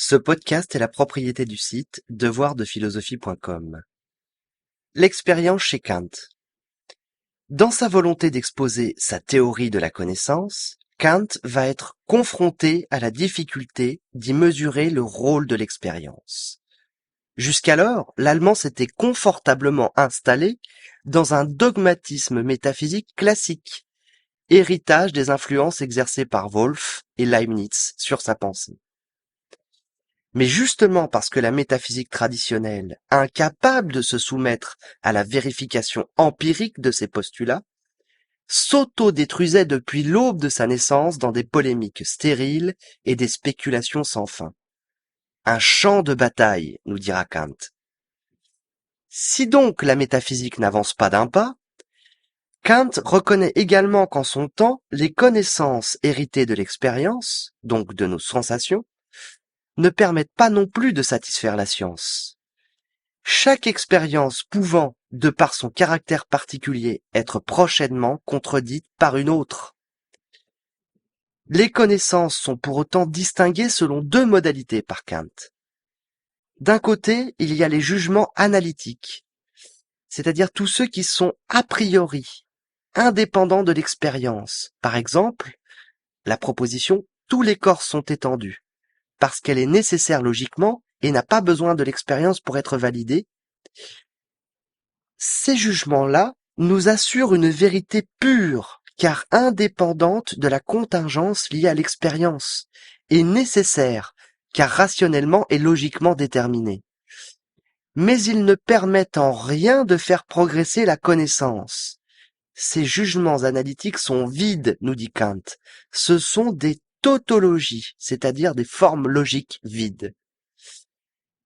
Ce podcast est la propriété du site devoirdephilosophie.com. L'expérience chez Kant. Dans sa volonté d'exposer sa théorie de la connaissance, Kant va être confronté à la difficulté d'y mesurer le rôle de l'expérience. Jusqu'alors, l'Allemand s'était confortablement installé dans un dogmatisme métaphysique classique, héritage des influences exercées par Wolff et Leibniz sur sa pensée. Mais justement parce que la métaphysique traditionnelle, incapable de se soumettre à la vérification empirique de ses postulats, s'auto-détruisait depuis l'aube de sa naissance dans des polémiques stériles et des spéculations sans fin. Un champ de bataille, nous dira Kant. Si donc la métaphysique n'avance pas d'un pas, Kant reconnaît également qu'en son temps, les connaissances héritées de l'expérience, donc de nos sensations, ne permettent pas non plus de satisfaire la science. Chaque expérience pouvant, de par son caractère particulier, être prochainement contredite par une autre. Les connaissances sont pour autant distinguées selon deux modalités par Kant. D'un côté, il y a les jugements analytiques, c'est-à-dire tous ceux qui sont a priori, indépendants de l'expérience. Par exemple, la proposition « tous les corps sont étendus », parce qu'elle est nécessaire logiquement et n'a pas besoin de l'expérience pour être validée. Ces jugements-là nous assurent une vérité pure, car indépendante de la contingence liée à l'expérience, et nécessaire, car rationnellement et logiquement déterminée. Mais ils ne permettent en rien de faire progresser la connaissance. Ces jugements analytiques sont vides, nous dit Kant. Ce sont des tautologies, c'est-à-dire des formes logiques vides.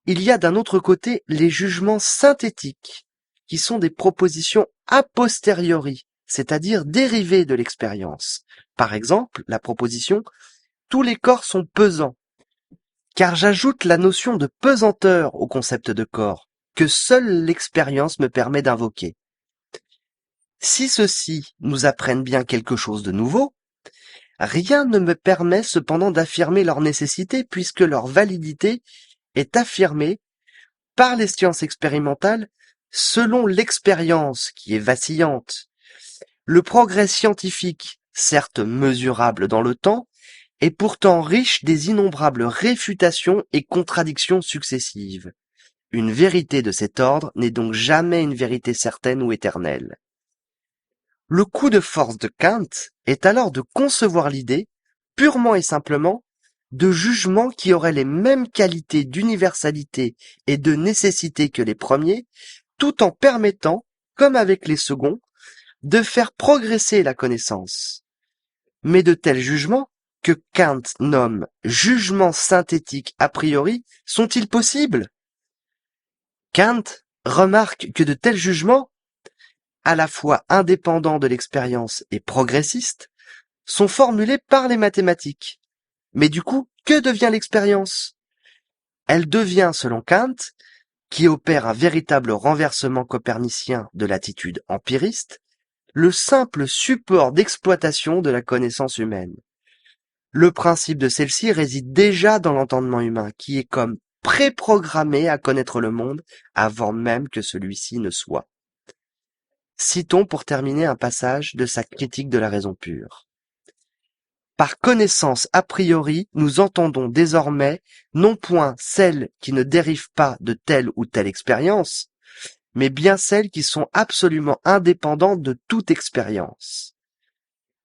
Il y a d'un autre côté les jugements synthétiques, qui sont des propositions a posteriori, c'est-à-dire dérivées de l'expérience. Par exemple, la proposition « tous les corps sont pesants », car j'ajoute la notion de pesanteur au concept de corps, que seule l'expérience me permet d'invoquer. Si ceux-ci nous apprennent bien quelque chose de nouveau, rien ne me permet cependant d'affirmer leur nécessité puisque leur validité est affirmée par les sciences expérimentales selon l'expérience qui est vacillante. Le progrès scientifique, certes mesurable dans le temps, est pourtant riche des innombrables réfutations et contradictions successives. Une vérité de cet ordre n'est donc jamais une vérité certaine ou éternelle. Le coup de force de Kant est alors de concevoir l'idée, purement et simplement, de jugements qui auraient les mêmes qualités d'universalité et de nécessité que les premiers, tout en permettant, comme avec les seconds, de faire progresser la connaissance. Mais de tels jugements, que Kant nomme jugements synthétiques a priori, sont-ils possibles? Kant remarque que de tels jugements, à la fois indépendants de l'expérience et progressistes, sont formulés par les mathématiques. Mais du coup, que devient l'expérience? Elle devient, selon Kant, qui opère un véritable renversement copernicien de l'attitude empiriste, le simple support d'exploitation de la connaissance humaine. Le principe de celle-ci réside déjà dans l'entendement humain, qui est comme préprogrammé à connaître le monde avant même que celui-ci ne soit. Citons pour terminer un passage de sa critique de la raison pure. Par connaissance a priori, nous entendons désormais non point celles qui ne dérivent pas de telle ou telle expérience, mais bien celles qui sont absolument indépendantes de toute expérience.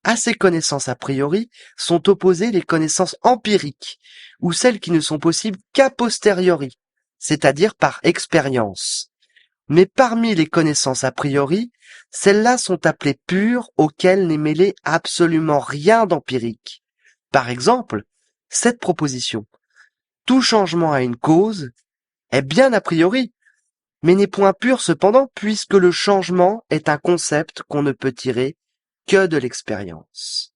À ces connaissances a priori sont opposées les connaissances empiriques, ou celles qui ne sont possibles qu'a posteriori, c'est-à-dire par expérience. Mais parmi les connaissances a priori, celles-là sont appelées pures auxquelles n'est mêlé absolument rien d'empirique. Par exemple, cette proposition « tout changement a une cause » est bien a priori, mais n'est point pure cependant puisque le changement est un concept qu'on ne peut tirer que de l'expérience.